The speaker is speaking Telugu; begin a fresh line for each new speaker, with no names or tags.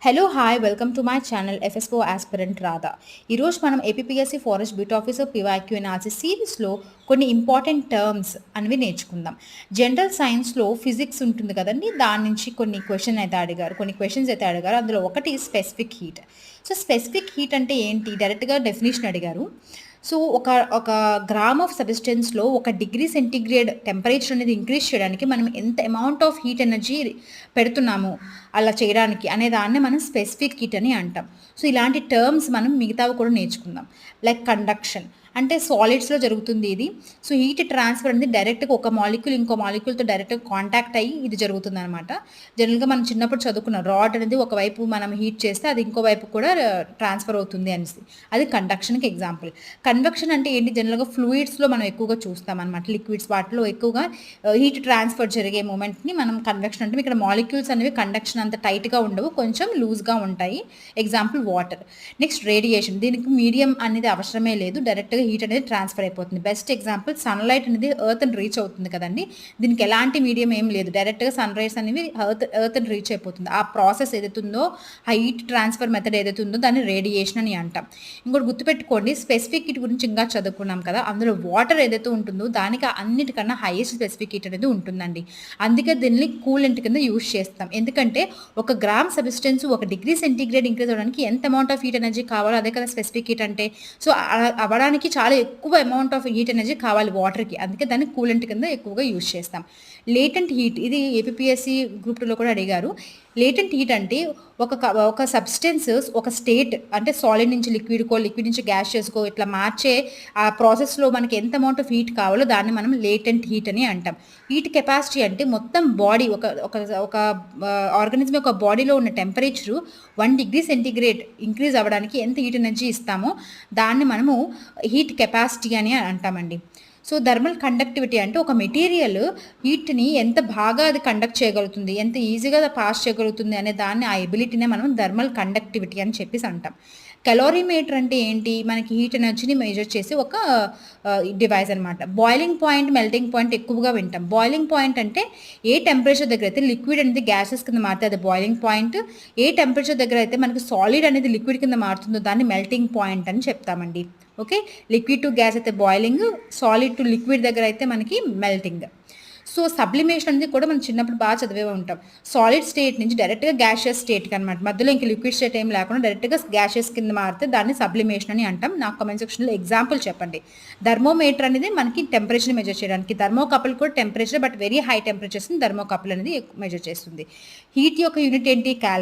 Hello hi welcome to my channel FSO aspirant Radha. ఈరోజు మనం APPSC forest beat officer PYQ analysis సిరీస్లో కొన్ని ఇంపార్టెంట్ టర్మ్స్ అనేవి నేర్చుకుందాం. జనరల్ సైన్స్లో ఫిజిక్స్ ఉంటుంది కదండి, దాని నుంచి కొన్ని క్వశ్చన్స్ అయితే అడిగారు. అందులో ఒకటి specific heat. So specific heat అంటే ఏంటి, డైరెక్ట్గా డెఫినేషన్ అడిగారు. సో ఒక గ్రామ్ ఆఫ్ సబ్స్టెన్స్లో 1 డిగ్రీ సెంటీగ్రేడ్ టెంపరేచర్ అనేది ఇంక్రీజ్ చేయడానికి మనం ఎంత అమౌంట్ ఆఫ్ హీట్ ఎనర్జీ పెడుతున్నాము అలా చేయడానికి అనే దాన్ని మనం స్పెసిఫిక్ హీట్ అని అంటాం. సో ఇలాంటి టర్మ్స్ మనం మిగతావి కూడా నేర్చుకుందాం. లైక్ కండక్షన్ అంటే సాలిడ్స్లో జరుగుతుంది ఇది. సో హీట్ ట్రాన్స్ఫర్ అనేది డైరెక్ట్గా ఒక మాలిక్యూల్ ఇంకో మాలిక్యూల్తో డైరెక్ట్గా కాంటాక్ట్ అయ్యి ఇది జరుగుతుంది అనమాట. జనరల్గా మనం చిన్నప్పుడు చదువుకున్న రాడ్ అనేది ఒకవైపు మనం హీట్ చేస్తే అది ఇంకో వైపు కూడా ట్రాన్స్ఫర్ అవుతుంది అనేసి, అది కండక్షన్కి ఎగ్జాంపుల్. కన్వెక్షన్ అంటే ఏంటి, జనరల్గా ఫ్లూయిడ్స్లో మనం ఎక్కువగా చూస్తాం అనమాట. లిక్విడ్స్ వాటిలో ఎక్కువగా హీట్ ట్రాన్స్ఫర్ జరిగే మూమెంట్ని మనం కన్వెక్షన్ అంటే, ఇక్కడ మాలిక్యూల్స్ అనేవి కండక్షన్ అంత టైట్గా ఉండవు, కొంచెం లూజ్గా ఉంటాయి. Example water. నెక్స్ట్ రేడియేషన్, దీనికి మీడియం అనేది అవసరమే లేదు, డైరెక్ట్గా హీట్ అనేది ట్రాన్స్ఫర్ అయిపోతుంది. బెస్ట్ ఎగ్జాంపుల్ సన్లైట్ అనేది ఎర్త్ని రీచ్ అవుతుంది కదండి, దీనికి ఎలాంటి మీడియం ఏం లేదు, డైరెక్ట్గా సన్ రైస్ అనేవి ఎర్త్ని రీచ్ అయిపోతుంది. ఆ ప్రాసెస్ ఏదైతే ఉందో, ఆ హీట్ ట్రాన్స్ఫర్ మెథడ్ ఏదైతే ఉందో దాన్ని రేడియేషన్ అని అంటాం. ఇంకోటి గుర్తుపెట్టుకోండి, స్పెసిఫిక్ హీట్ గురించి ఇంకా చదువుకున్నాం కదా, అందులో వాటర్ ఏదైతే ఉంటుందో దానికి అన్నిటికన్నా హైయెస్ట్ స్పెసిఫిక్ హీట్ అనేది ఉంటుందండి. అందుకే దీన్ని కూలెంట్ కింద యూజ్ చేస్తాం. ఎందుకంటే 1 gram substance 1 degree centigrade increase అవ్వడానికి ఎంత అమౌంట్ ఆఫ్ హీట్ ఎనర్జీ కావాలో అదే కదా స్పెసిఫిక్ హీట్ అంటే. సో అవ్వడానికి చాలా ఎక్కువ అమౌంట్ ఆఫ్ హీట్ ఎనర్జీ కావాలి వాటర్కి, అందుకే దాన్ని కూలెంట్ కింద ఎక్కువగా యూజ్ చేస్తాం. లేటెంట్ హీట్, ఇది ఏపీఎస్సీ గ్రూప్ 2లో కూడా అడిగారు. లేటెంట్ హీట్ అంటే ఒక సబ్స్టెన్స్ ఒక స్టేట్ అంటే సాలిడ్ నుంచి లిక్విడ్ నుంచి గ్యాసియస్కో ఇట్లా మార్చే ఆ ప్రాసెస్లో మనకి ఎంత అమౌంట్ ఆఫ్ హీట్ కావాలో దాన్ని మనం లేటెంట్ హీట్ అని అంటాం. హీట్ కెపాసిటీ అంటే మొత్తం బాడీ ఒక ఆర్గానిజం యొక్క బాడీలో ఉన్న టెంపరేచరు 1 డిగ్రీ సెంటీగ్రేడ్ ఇంక్రీజ్ అవ్వడానికి ఎంత హీట్ ఎనర్జీ ఇస్తామో దాన్ని మనము హీట్ కెపాసిటీ అని అంటామండి. సో థర్మల్ కండక్టివిటీ అంటే ఒక మెటీరియల్ హీట్ని ఎంత బాగా అది కండక్ట్ చేయగలుగుతుంది, ఎంత ఈజీగా అది పాస్ చేయగలుగుతుంది అనే దాన్ని, ఆ ఎబిలిటీనే మనం థర్మల్ కండక్టివిటీ అని చెప్పేసి అంటాం. కెలోరీమీటర్ అంటే ఏంటి, మనకి హీట్ ఎనర్జీని మెజర్ చేసి ఒక డివైస్ అనమాట. బాయిలింగ్ పాయింట్, మెల్టింగ్ పాయింట్ ఎక్కువగా వింటాం. బాయిలింగ్ పాయింట్ అంటే ఏ టెంపరేచర్ దగ్గర అయితే లిక్విడ్ అనేది గ్యాసెస్ కింద మారుతుంది అది బాయిలింగ్ పాయింట్. ఏ టెంపరేచర్ దగ్గర అయితే మనకి సాలిడ్ అనేది లిక్విడ్ కింద మారుతుందో దాన్ని మెల్టింగ్ పాయింట్ అని చెప్తామండి. ఓకే, లిక్విడ్ టు గ్యాస్ అయితే బాయిలింగ్, సాలిడ్ టు లిక్విడ్ దగ్గర అయితే మనకి మెల్టింగ్. సో సబ్లిమేషన్ అనేది కూడా మనం చిన్నప్పుడు బాగా చదివే ఉంటాం. సాలిడ్ స్టేట్ నుంచి డైరెక్ట్గా గ్యాషియస్ స్టేట్కి అనమాట, మధ్యలో ఇంక లిక్విడ్ స్టేట్ ఏం లేకుండా డైరెక్ట్గా గ్యాషియస్ కింద మారితే దాన్ని సబ్లిమేషన్ అని అంటాం. నాకు కామెంట్ సెక్షన్లో ఎగ్జాంపుల్ చెప్పండి. థర్మోమీటర్ అనేది మనకి టెంపరేచర్ని మెజర్ చేయడానికి, థర్మోకపుల్ కూడా టెంపరేచర్ బట్ వెరీ హై టెంపరేచర్స్ని థర్మోకపుల్ అనేది మెజర్ చేస్తుంది. హీట్ యొక్క యూనిట్ ఏంటి,